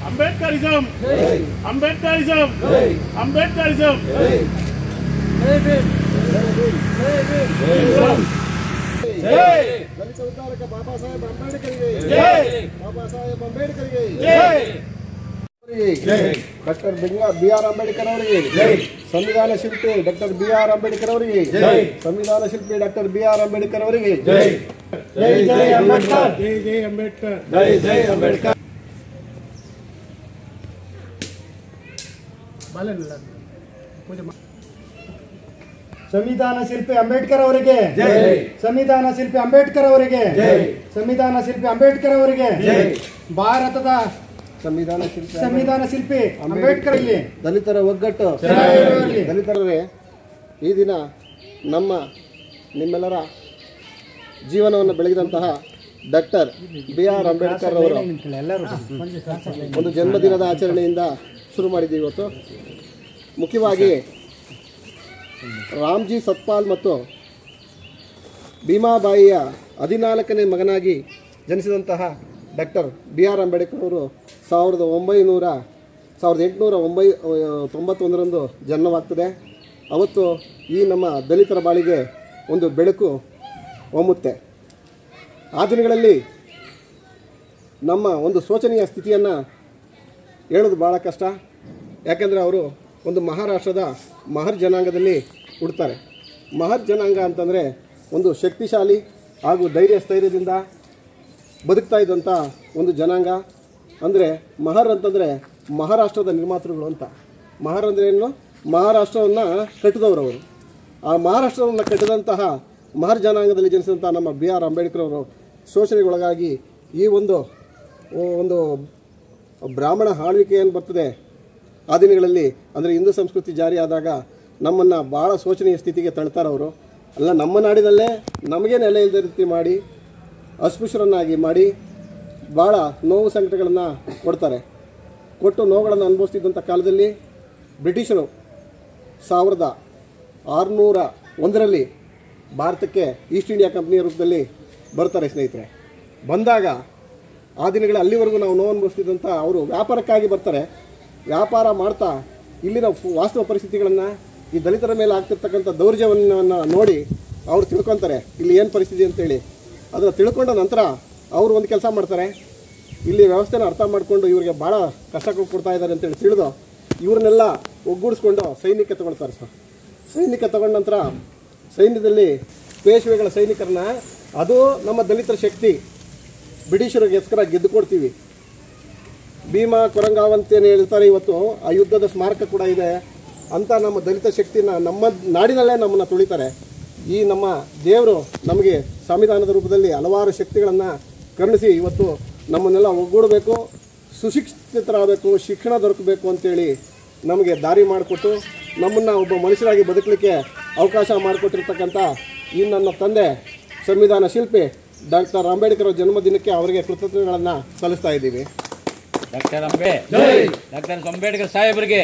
Ambedkarism. Ambedkarism. Ambedkarism. ದಲಿತ ಉದ್ಧಾರಕ Baba Saheb ಅಂಬೇಡ್ಕರ್ಗೆ Baba Saheb ಅಂಬೇಡ್ಕರ್ಗೆ doctor B R. Ambedkar ಅವರಿಗೆ ಸಂವಿಧಾನ ಶಿಲ್ಪಿ ಡಾಕ್ಟರ್ ಬಿ.ಆರ್. ಅಂಬೇಡ್ಕರ್ ಅವರಿಗೆ ಸಂವಿಧಾನ ಶಿಲ್ಪಿ ಡಾಕ್ಟರ್ ಬಿ.ಆರ್. ಅಂಬೇಡ್ಕರ್ ಅವರಿಗೆ ಜೈ ಜೈ ಅಂಬೇಡ್ಕರ್ ಜೈ ಜೈ ಅಂಬೇಡ್ಕರ್ ಜೈ ಜೈ ಅಂಬೇಡ್ಕರ್. ಸಂವಿಧಾನ ಶಿಲ್ಪಿ ಅಂಬೇಡ್ಕರ್ ಅವರಿಗೆ ಸಂವಿಧಾನ ಶಿಲ್ಪಿ ಅಂಬೇಡ್ಕರ್ ಅವರಿಗೆ ಸಂವಿಧಾನ ಶಿಲ್ಪಿ ಅಂಬೇಡ್ಕರ್ ಅವರಿಗೆ ಭಾರತದ ಸಂವಿಧಾನ ಶಿಲ್ಪಿ ಅಂಬೇಡ್ಕರ್ ಇಲ್ಲಿ ದಲಿತರ ಒಗ್ಗಟ್ಟು ದಲಿತರೇ ಈ ದಿನ ನಿಮ್ಮೆಲ್ಲರ ಜೀವನವನ್ನು ಬೆಳಗಿದಂತಹ ಡಾಕ್ಟರ್ ಬಿ.ಆರ್. ಅಂಬೇಡ್ಕರ್ ಅವರ ಒಂದು ಜನ್ಮದಿನದ ಆಚರಣೆಯಿಂದ ಶುರು ಮಾಡಿದ್ದೀವಿ. ಇವತ್ತು ಮುಖ್ಯವಾಗಿ ರಾಮ್ಜಿ ಸತ್ಪಾಲ್ ಮತ್ತು ಭೀಮಾಬಾಯಿಯ 14ನೇ ಮಗನಾಗಿ ಜನಿಸಿದಂತಹ ಡಾಕ್ಟರ್ ಬಿ.ಆರ್. ಅಂಬೇಡ್ಕರ್ ಅವರು 1891ರಂದು ಜನ್ಮವಾಗ್ತದೆ. ಅವತ್ತು ಈ ನಮ್ಮ ದಲಿತರ ಬಾಳಿಗೆ ಒಂದು ಬೆಳಕು ಹೊಮ್ಮುತ್ತೆ. ಆ ದಿನಗಳಲ್ಲಿ ನಮ್ಮ ಒಂದು ಶೋಚನೀಯ ಸ್ಥಿತಿಯನ್ನು ಹೇಳೋದು ಭಾಳ ಕಷ್ಟ. ಯಾಕೆಂದರೆ ಅವರು ಒಂದು ಮಹಾರಾಷ್ಟ್ರದ ಮಹರ್ ಜನಾಂಗದಲ್ಲಿ ಹುಡ್ತಾರೆ. ಮಹರ್ ಜನಾಂಗ ಅಂತಂದರೆ ಒಂದು ಶಕ್ತಿಶಾಲಿ ಹಾಗೂ ಸ್ಥೈರ್ಯದಿಂದ ಬದುಕ್ತಾ ಇದ್ದಂಥ ಒಂದು ಜನಾಂಗ. ಅಂದರೆ ಮಹರ್ ಅಂತಂದರೆ ಮಹಾರಾಷ್ಟ್ರದ ನಿರ್ಮಾತೃಗಳು ಅಂತ. ಮಹರ್ ಅಂದರೆ ಏನು? ಮಹಾರಾಷ್ಟ್ರವನ್ನು ಕಟ್ಟಿದವರು ಅವರು. ಆ ಮಹಾರಾಷ್ಟ್ರವನ್ನು ಕಟ್ಟಿದಂತಹ ಮಹರ್ ಜನಾಂಗದಲ್ಲಿ ಜನಿಸಿದಂಥ ನಮ್ಮ ಬಿ.ಆರ್. ಅಂಬೇಡ್ಕರ್ ಅವರು ಶೋಷಣೆಗೊಳಗಾಗಿ ಈ ಒಂದು ಬ್ರಾಹ್ಮಣ ಆಳ್ವಿಕೆ ಏನು ಬರ್ತದೆ ಆ ದಿನಗಳಲ್ಲಿ, ಅಂದರೆ ಹಿಂದೂ ಸಂಸ್ಕೃತಿ ಜಾರಿಯಾದಾಗ ನಮ್ಮನ್ನು ಭಾಳ ಶೋಚನೀಯ ಸ್ಥಿತಿಗೆ ತಳ್ತಾರೆ ಅವರು. ಅಲ್ಲ, ನಮ್ಮ ನಾಡಿನಲ್ಲೇ ನಮಗೆ ನೆಲೆ ಇಲ್ಲದ ರೀತಿ ಮಾಡಿ ಅಸ್ಪೃಶ್ಯರನ್ನಾಗಿ ಮಾಡಿ ಭಾಳ ನೋವು ಸಂಕಟಗಳನ್ನು ಕೊಡ್ತಾರೆ. ಕೊಟ್ಟು ನೋವುಗಳನ್ನು ಅನುಭವಿಸ್ತಿದ್ದಂಥ ಕಾಲದಲ್ಲಿ ಬ್ರಿಟಿಷರು 1601ರಲ್ಲಿ ಭಾರತಕ್ಕೆ ಈಸ್ಟ್ ಇಂಡಿಯಾ ಕಂಪ್ನಿಯ ರೂಪದಲ್ಲಿ ಬರ್ತಾರೆ ಸ್ನೇಹಿತರೆ. ಬಂದಾಗ ಆ ದಿನಗಳ ಅಲ್ಲಿವರೆಗೂ ನಾವು ನೋವು ಅನುಭವಿಸ್ತಿದ್ದಂಥ ಅವರು ವ್ಯಾಪಾರಕ್ಕಾಗಿ ಬರ್ತಾರೆ. ವ್ಯಾಪಾರ ಮಾಡ್ತಾ ಇಲ್ಲಿನ ವಾಸ್ತವ ಪರಿಸ್ಥಿತಿಗಳನ್ನು, ಈ ದಲಿತರ ಮೇಲೆ ಆಗ್ತಿರ್ತಕ್ಕಂಥ ದೌರ್ಜನ್ಯವನ್ನು ನೋಡಿ ಅವರು ತಿಳ್ಕೊತಾರೆ ಇಲ್ಲಿ ಏನು ಪರಿಸ್ಥಿತಿ ಅಂತೇಳಿ. ಅದನ್ನು ತಿಳ್ಕೊಂಡ ನಂತರ ಅವರು ಒಂದು ಕೆಲಸ ಮಾಡ್ತಾರೆ, ಇಲ್ಲಿ ವ್ಯವಸ್ಥೆನ ಅರ್ಥ ಮಾಡಿಕೊಂಡು ಇವರಿಗೆ ಭಾಳ ಕಷ್ಟ ಕೊಡ್ತಾ ಇದ್ದಾರೆ ಅಂತೇಳಿ ತಿಳಿದು ಇವ್ರನ್ನೆಲ್ಲ ಒಗ್ಗೂಡಿಸ್ಕೊಂಡು ಸೈನ್ಯಕ್ಕೆ ತಗೊಳ್ತಾರೆ ಸರ್. ಸೈನ್ಯಕ್ಕೆ ತಗೊಂಡ ನಂತರ ಸೈನ್ಯದಲ್ಲಿ ಪೇಶ್ವೆಗಳ ಸೈನಿಕರನ್ನ, ಅದು ನಮ್ಮ ದಲಿತರ ಶಕ್ತಿ, ಬ್ರಿಟಿಷರಿಗೋಸ್ಕರ ಗೆದ್ದು ಕೊಡ್ತೀವಿ. ಭೀಮಾ ಕೊರಂಗಾವ್ ಅಂತೇನು ಹೇಳ್ತಾರೆ, ಇವತ್ತು ಆ ಯುದ್ಧದ ಸ್ಮಾರಕ ಕೂಡ ಇದೆ ಅಂತ ನಮ್ಮ ದಲಿತ ಶಕ್ತಿನ ನಮ್ಮ ನಾಡಿನಲ್ಲೇ ನಮ್ಮನ್ನು ತುಳಿತಾರೆ. ಈ ನಮ್ಮ ದೇವರು ನಮಗೆ ಸಂವಿಧಾನದ ರೂಪದಲ್ಲಿ ಹಲವಾರು ಶಕ್ತಿಗಳನ್ನು ಕರುಣಿಸಿ ಇವತ್ತು ನಮ್ಮನ್ನೆಲ್ಲ ಒಗ್ಗೂಡಬೇಕು, ಸುಶಿಕ್ಷಿತರಾಗಬೇಕು, ಶಿಕ್ಷಣ ದೊರಕಬೇಕು ಅಂತೇಳಿ ನಮಗೆ ದಾರಿ ಮಾಡಿಕೊಟ್ಟು ನಮ್ಮನ್ನು ಒಬ್ಬ ಮನುಷ್ಯರಾಗಿ ಬದುಕಲಿಕ್ಕೆ ಅವಕಾಶ ಮಾಡಿಕೊಟ್ಟಿರ್ತಕ್ಕಂಥ ಈ ನನ್ನ ತಂದೆ ಸಂವಿಧಾನ ಶಿಲ್ಪಿ ಡಾಕ್ಟರ್ ಅಂಬೇಡ್ಕರ್ ಜನ್ಮದಿನಕ್ಕೆ ಅವರಿಗೆ ಕೃತಜ್ಞತೆಗಳನ್ನು ಸಲ್ಲಿಸ್ತಾ ಇದ್ದೀವಿ. ಡಾಕ್ಟರ್ ಅಂಬೇಡ್ಕರ್ ಸಾಹೇಬರಿಗೆ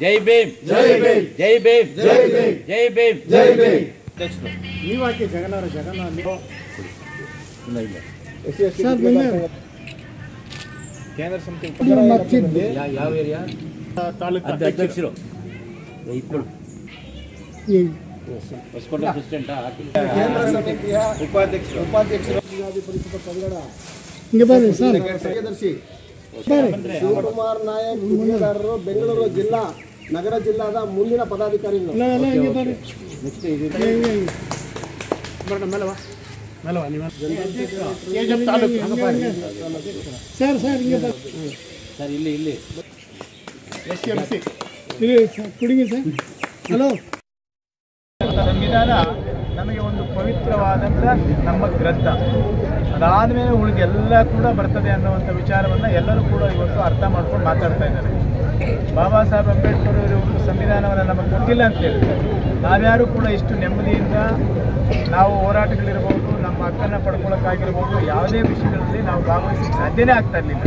ಜೈ ಭೀಮ್, ಜೈ ಭೀಮ್, ಜೈ ಭೀಮ್, ಜೈ ಭೀಮ್, ಜೈ ಭೀಮ್, ಜೈ ಭೀಮ್. ನೀವು ಹಾಕಿ ಜಗನ್ನಾಥ ಕೇಂದ್ರ ಸಮಿತಿ ಯಾವ ಏರಿಯಾ ತಾಲೂಕು ಅಧ್ಯಕ್ಷರು ಹೊಸಕೋಟೆ ಅಸಿಸ್ಟೆಂಟ್ ಕೇಂದ್ರ ಸಮಿತಿಯ ಉಪಾಧ್ಯಕ್ಷರು ಪರಿಷತ್ ಪಂಗಡ ಕಾರ್ಯದರ್ಶಿ ಶಿವಕುಮಾರ್ ನಾಯಕ್, ಗುತ್ತಿಗೆದಾರರು, ಬೆಂಗಳೂರು ಜಿಲ್ಲಾ ನಗರ ಜಿಲ್ಲಾದ ಮುಂದಿನ ಪದಾಧಿಕಾರಿಗಳು. ಸರ್ ಇಲ್ಲಿ ಹಲೋ. ಸಂವಿಧಾನ ನಮಗೆ ಒಂದು ಪವಿತ್ರವಾದಂಥ ನಮ್ಮ ಗ್ರಂಥ. ಅದಾದಮೇಲೆ ಉಳಿದ ಎಲ್ಲ ಕೂಡ ಬರ್ತದೆ ಅನ್ನುವಂಥ ವಿಚಾರವನ್ನು ಎಲ್ಲರೂ ಕೂಡ ಇವತ್ತು ಅರ್ಥ ಮಾಡ್ಕೊಂಡು ಮಾತಾಡ್ತಾ ಇದ್ದಾರೆ. ಬಾಬಾ ಸಾಹೇಬ್ ಅಂಬೇಡ್ಕರ್ ಅವರು ಸಂವಿಧಾನವನ್ನು ನಮಗೆ ಗೊತ್ತಿಲ್ಲ ಅಂತ ಹೇಳಿದ್ರೆ ನಾವ್ಯಾರೂ ಕೂಡ ಇಷ್ಟು ನೆಮ್ಮದಿಯಿಂದ ನಾವು ಹೋರಾಟಗಳಿರ್ಬೋದು, ನಮ್ಮ ಹಕ್ಕನ್ನು ಪಡ್ಕೊಳ್ಳೋಕ್ಕಾಗಿರ್ಬೋದು, ಯಾವುದೇ ವಿಷಯಗಳಲ್ಲಿ ನಾವು ಭಾಗವಹಿಸಲಿಕ್ಕೆ ಸಾಧ್ಯನೇ ಆಗ್ತಾ ಇರಲಿಲ್ಲ.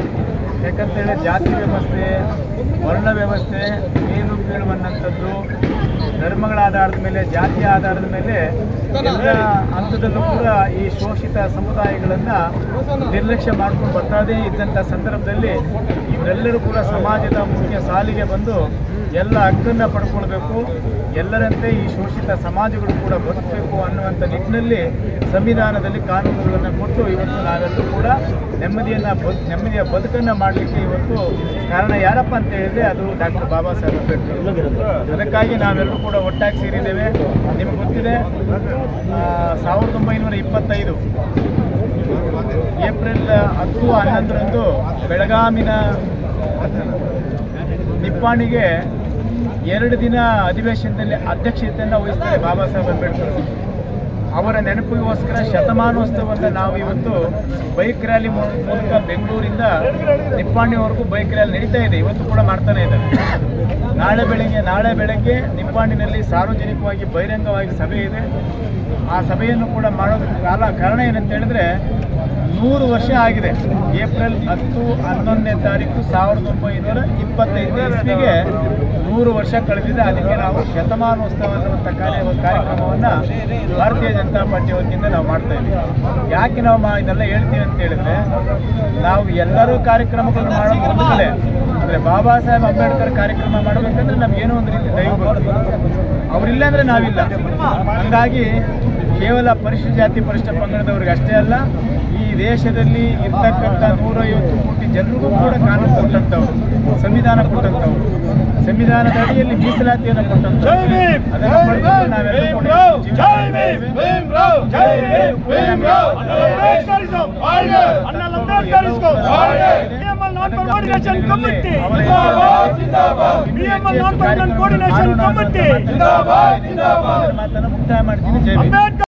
ಯಾಕಂತೇಳಿ ಜಾತಿ ವ್ಯವಸ್ಥೆ, ವರ್ಣ ವ್ಯವಸ್ಥೆ, ಮೇಲು ಕೀಳು ಅನ್ನೋಂಥದ್ದು ಧರ್ಮಗಳ ಆಧಾರದ ಮೇಲೆ, ಜಾತಿಯ ಆಧಾರದ ಮೇಲೆ ಎಲ್ಲ ಹಂತದಲ್ಲೂ ಕೂಡ ಈ ಶೋಷಿತ ಸಮುದಾಯಗಳನ್ನು ನಿರ್ಲಕ್ಷ್ಯ ಮಾಡ್ಕೊಂಡು ಬರ್ತಾದೇ ಇದ್ದಂಥ ಸಂದರ್ಭದಲ್ಲಿ ಇವರೆಲ್ಲರೂ ಕೂಡ ಸಮಾಜದ ಮುಖ್ಯ ಸಾಲಿಗೆ ಬಂದು ಎಲ್ಲ ಹಕ್ಕನ್ನು ಪಡ್ಕೊಳ್ಬೇಕು, ಎಲ್ಲರಂತೆ ಈ ಶೋಷಿತ ಸಮಾಜಗಳು ಕೂಡ ಬದುಕಬೇಕು ಅನ್ನುವಂಥ ನಿಟ್ಟಿನಲ್ಲಿ ಸಂವಿಧಾನದಲ್ಲಿ ಕಾನೂನುಗಳನ್ನು ಕೊಟ್ಟು ಇವತ್ತು ನಾವೆಲ್ಲರೂ ಕೂಡ ನೆಮ್ಮದಿಯ ಬದುಕನ್ನು ಮಾಡಲಿಕ್ಕೆ ಇವತ್ತು ಕಾರಣ ಯಾರಪ್ಪ ಅಂತ ಹೇಳಿದ್ರೆ ಅದು ಡಾಕ್ಟರ್ ಬಾಬಾ ಸಾಹೇಬ್ ಅಂಬೇಡ್ಕರ್. ಅದಕ್ಕಾಗಿ ನಾವೆಲ್ಲರೂ ಕೂಡ ಒಟ್ಟಾಗಿ ಸೇರಿದ್ದೇವೆ. ನಿಮಗೆ ಗೊತ್ತಿದೆ 1925 ಏಪ್ರಿಲ್ 10-11ರಂದು ಬೆಳಗಾಮಿನ ನಿಪ್ಪಾಣಿಗೆ 2 ದಿನ ಅಧಿವೇಶನದಲ್ಲಿ ಅಧ್ಯಕ್ಷತೆಯನ್ನು ವಹಿಸ್ತಾರೆ ಬಾಬಾ ಸಾಹೇಬ್ ಅಂಬೇಡ್ಕರ್. ಅವರ ನೆನಪಿಗೋಸ್ಕರ ಶತಮಾನೋತ್ಸವವನ್ನು ನಾವು ಇವತ್ತು ಬೈಕ್ ರ್ಯಾಲಿ ಮೂಲಕ ಬೆಂಗಳೂರಿಂದ ನಿಪ್ಪಾಣಿವರೆಗೂ ಬೈಕ್ ರ್ಯಾಲಿ ನಡೀತಾ ಇದೆ, ಇವತ್ತು ಕೂಡ ಮಾಡ್ತಾನೆ ಇದ್ದಾರೆ. ನಾಳೆ ಬೆಳಗ್ಗೆ ನಿಪ್ಪಾಣಿನಲ್ಲಿ ಸಾರ್ವಜನಿಕವಾಗಿ ಬಹಿರಂಗವಾಗಿ ಸಭೆ ಇದೆ. ಆ ಸಭೆಯನ್ನು ಕೂಡ ಮಾಡೋದಕ್ಕೆ ಕಾರಣ ಏನಂತ ಹೇಳಿದ್ರೆ 100 ವರ್ಷ ಆಗಿದೆ. ಏಪ್ರಿಲ್ 10-11ನೇ ತಾರೀಕು 1925 ಇಸ್ವಿಗೆ 100 ವರ್ಷ ಕಳೆದಿದೆ. ಅದಕ್ಕೆ ನಾವು ಶತಮಾನೋತ್ಸವ ಅನ್ನುವಂಥ ಕಾರ್ಯಕ್ರಮವನ್ನು ಭಾರತೀಯ ಜನತಾ ಪಾರ್ಟಿ ವತಿಯಿಂದ ನಾವು ಮಾಡ್ತಾ ಇದ್ದೀವಿ. ಯಾಕೆ ನಾವು ಇದೆಲ್ಲ ಹೇಳ್ತೀವಿ ಅಂತ ಹೇಳಿದ್ರೆ, ನಾವು ಎಲ್ಲರೂ ಕಾರ್ಯಕ್ರಮಗಳನ್ನು ಮಾಡೋದು ಒಂದು ಕಡೆ, ಅಂದರೆ ಬಾಬಾ ಸಾಹೇಬ್ ಅಂಬೇಡ್ಕರ್ ಕಾರ್ಯಕ್ರಮ ಮಾಡಬೇಕಂದ್ರೆ ನಮಗೇನೋ ಒಂದು ರೀತಿ ದೈವ ಬರುತ್ತೆ, ಅವರಿಲ್ಲ ಅಂದರೆ ನಾವಿಲ್ಲ. ಹಾಗಾಗಿ ಕೇವಲ ಪರಿಶಿಷ್ಟ ಜಾತಿ ಪರಿಶಿಷ್ಟ ಪಂಗಡದವ್ರಿಗೆ ಅಷ್ಟೇ ಅಲ್ಲ, ಈ ದೇಶದಲ್ಲಿ ಇರ್ತಕ್ಕಂಥ 150 ಕೋಟಿ ಜನರಿಗೂ ಕೂಡ ಕಾನೂನು ಕೊಟ್ಟಂಥವ್ರು, ಸಂವಿಧಾನ ಕೊಟ್ಟಂಥವ್ರು, ಸಂವಿಧಾನದ ಅಡಿಯಲ್ಲಿ ಮೀಸಲಾತಿಯನ್ನು ಕೊಟ್ಟಂಥವ್ರು. ಅದನ್ನು ಪಡೆದು ನಾವೆಲ್ಲ ಮಾತನ್ನು ಮುಕ್ತಾಯ ಮಾಡ್ತೀನಿ. ಜೈ